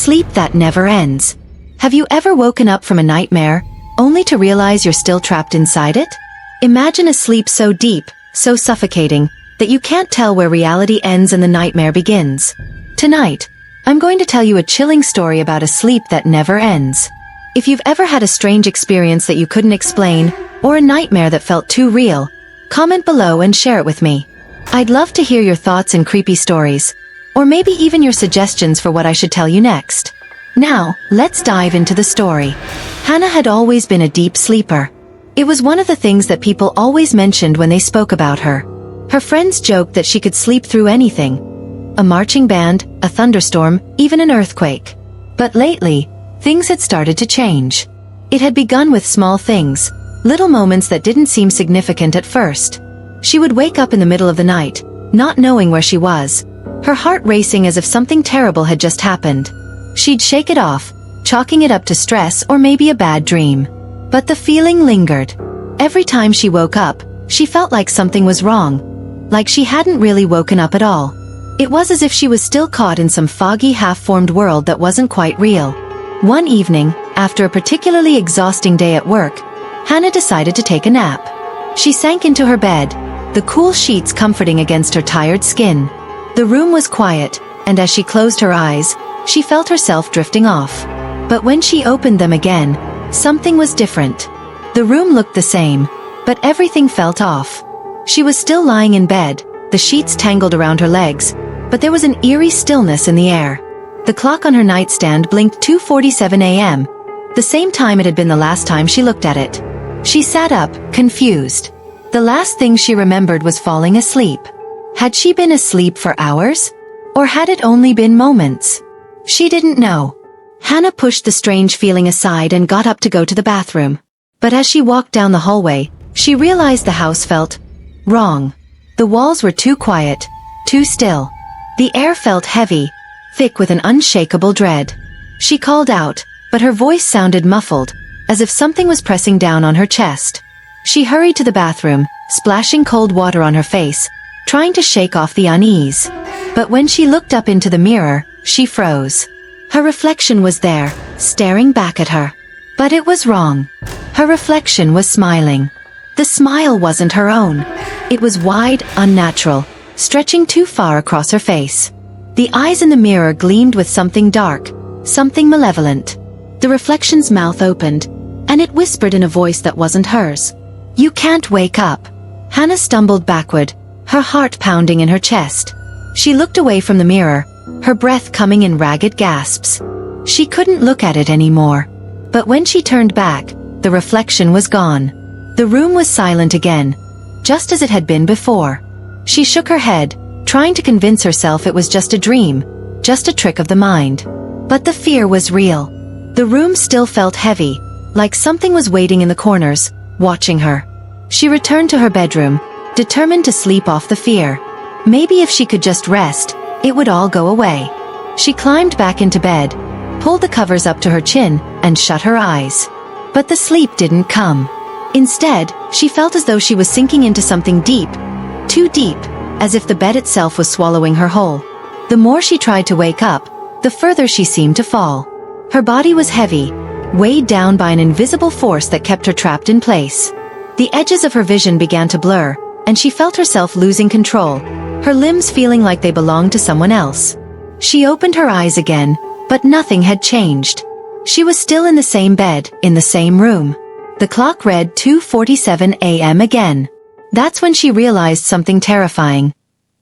sleep that never ends. Have you ever woken up from a nightmare, only to realize you're still trapped inside it? Imagine a sleep so deep, so suffocating, that you can't tell where reality ends and the nightmare begins. Tonight, I'm going to tell you a chilling story about a sleep that never ends. If you've ever had a strange experience that you couldn't explain, or a nightmare that felt too real, comment below and share it with me. I'd love to hear your thoughts and creepy stories, or maybe even your suggestions for what I should tell you next. Now, let's dive into the story. Hannah had always been a deep sleeper. It was one of the things that people always mentioned when they spoke about her. Her friends joked that she could sleep through anything. A marching band, a thunderstorm, even an earthquake. But lately, things had started to change. It had begun with small things, little moments that didn't seem significant at first. She would wake up in the middle of the night, not knowing where she was, her heart racing as if something terrible had just happened. She'd shake it off, chalking it up to stress or maybe a bad dream. But the feeling lingered. Every time she woke up, she felt like something was wrong. Like she hadn't really woken up at all. It was as if she was still caught in some foggy half-formed world that wasn't quite real. One evening, after a particularly exhausting day at work, Hannah decided to take a nap. She sank into her bed, the cool sheets comforting against her tired skin. The room was quiet, and as she closed her eyes, she felt herself drifting off. But when she opened them again, something was different. The room looked the same, but everything felt off. She was still lying in bed, the sheets tangled around her legs, but there was an eerie stillness in the air. The clock on her nightstand blinked 2:47 a.m., the same time it had been the last time she looked at it. She sat up, confused. The last thing she remembered was falling asleep. Had she been asleep for hours? Or had it only been moments? She didn't know. Hannah pushed the strange feeling aside and got up to go to the bathroom. But as she walked down the hallway, she realized the house felt wrong. The walls were too quiet, too still. The air felt heavy, thick with an unshakable dread. She called out, but her voice sounded muffled, as if something was pressing down on her chest. She hurried to the bathroom, splashing cold water on her face, trying to shake off the unease. But when she looked up into the mirror, she froze. Her reflection was there, staring back at her. But it was wrong. Her reflection was smiling. The smile wasn't her own. It was wide, unnatural, stretching too far across her face. The eyes in the mirror gleamed with something dark, something malevolent. The reflection's mouth opened, and it whispered in a voice that wasn't hers. "You can't wake up." Hannah stumbled backward, her heart pounding in her chest. She looked away from the mirror, her breath coming in ragged gasps. She couldn't look at it anymore. But when she turned back, the reflection was gone. The room was silent again, just as it had been before. She shook her head, trying to convince herself it was just a dream, just a trick of the mind. But the fear was real. The room still felt heavy, like something was waiting in the corners, watching her. She returned to her bedroom, determined to sleep off the fear. Maybe if she could just rest, it would all go away. She climbed back into bed, pulled the covers up to her chin, and shut her eyes. But the sleep didn't come. Instead, she felt as though she was sinking into something deep, too deep, as if the bed itself was swallowing her whole. The more she tried to wake up, the further she seemed to fall. Her body was heavy, weighed down by an invisible force that kept her trapped in place. The edges of her vision began to blur, and she felt herself losing control, her limbs feeling like they belonged to someone else. She opened her eyes again, but nothing had changed. She was still in the same bed, in the same room. The clock read 2:47 a.m. again. That's when she realized something terrifying.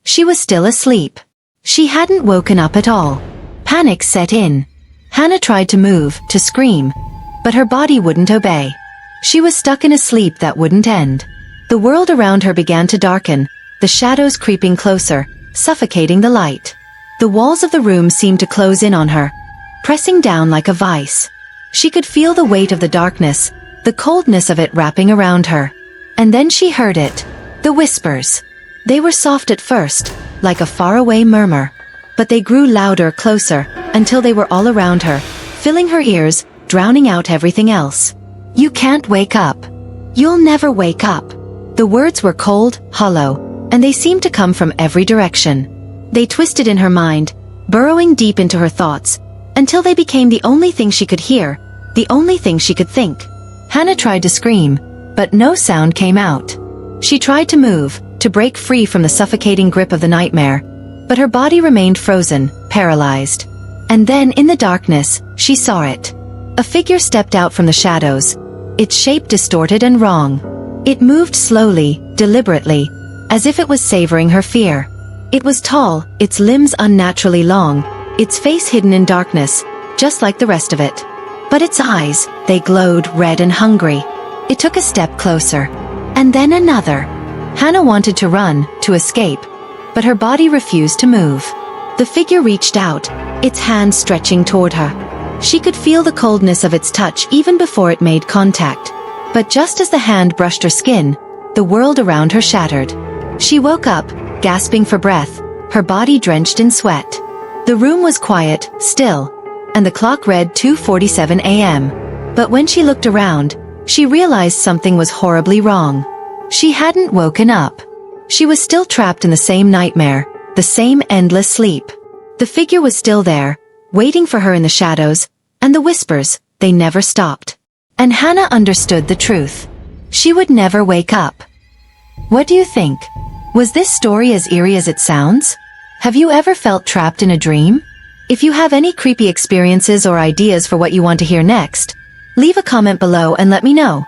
She was still asleep. She hadn't woken up at all. Panic set in. Hannah tried to move, to scream, but her body wouldn't obey. She was stuck in a sleep that wouldn't end. The world around her began to darken, the shadows creeping closer, suffocating the light. The walls of the room seemed to close in on her, pressing down like a vice. She could feel the weight of the darkness, the coldness of it wrapping around her. And then she heard it. The whispers. They were soft at first, like a faraway murmur. But they grew louder, closer, until they were all around her, filling her ears, drowning out everything else. "You can't wake up. You'll never wake up." The words were cold, hollow, and they seemed to come from every direction. They twisted in her mind, burrowing deep into her thoughts, until they became the only thing she could hear, the only thing she could think. Hannah tried to scream, but no sound came out. She tried to move, to break free from the suffocating grip of the nightmare, but her body remained frozen, paralyzed. And then, in the darkness, she saw it. A figure stepped out from the shadows, its shape distorted and wrong. It moved slowly, deliberately, as if it was savoring her fear. It was tall, its limbs unnaturally long, its face hidden in darkness, just like the rest of it. But its eyes, they glowed red and hungry. It took a step closer, and then another. Hannah wanted to run, to escape, but her body refused to move. The figure reached out, its hand stretching toward her. She could feel the coldness of its touch even before it made contact. But just as the hand brushed her skin, the world around her shattered. She woke up, gasping for breath, her body drenched in sweat. The room was quiet, still, and the clock read 2:47 a.m. But when she looked around, she realized something was horribly wrong. She hadn't woken up. She was still trapped in the same nightmare, the same endless sleep. The figure was still there, waiting for her in the shadows, and the whispers, they never stopped. And Hannah understood the truth. She would never wake up. What do you think? Was this story as eerie as it sounds? Have you ever felt trapped in a dream? If you have any creepy experiences or ideas for what you want to hear next, leave a comment below and let me know.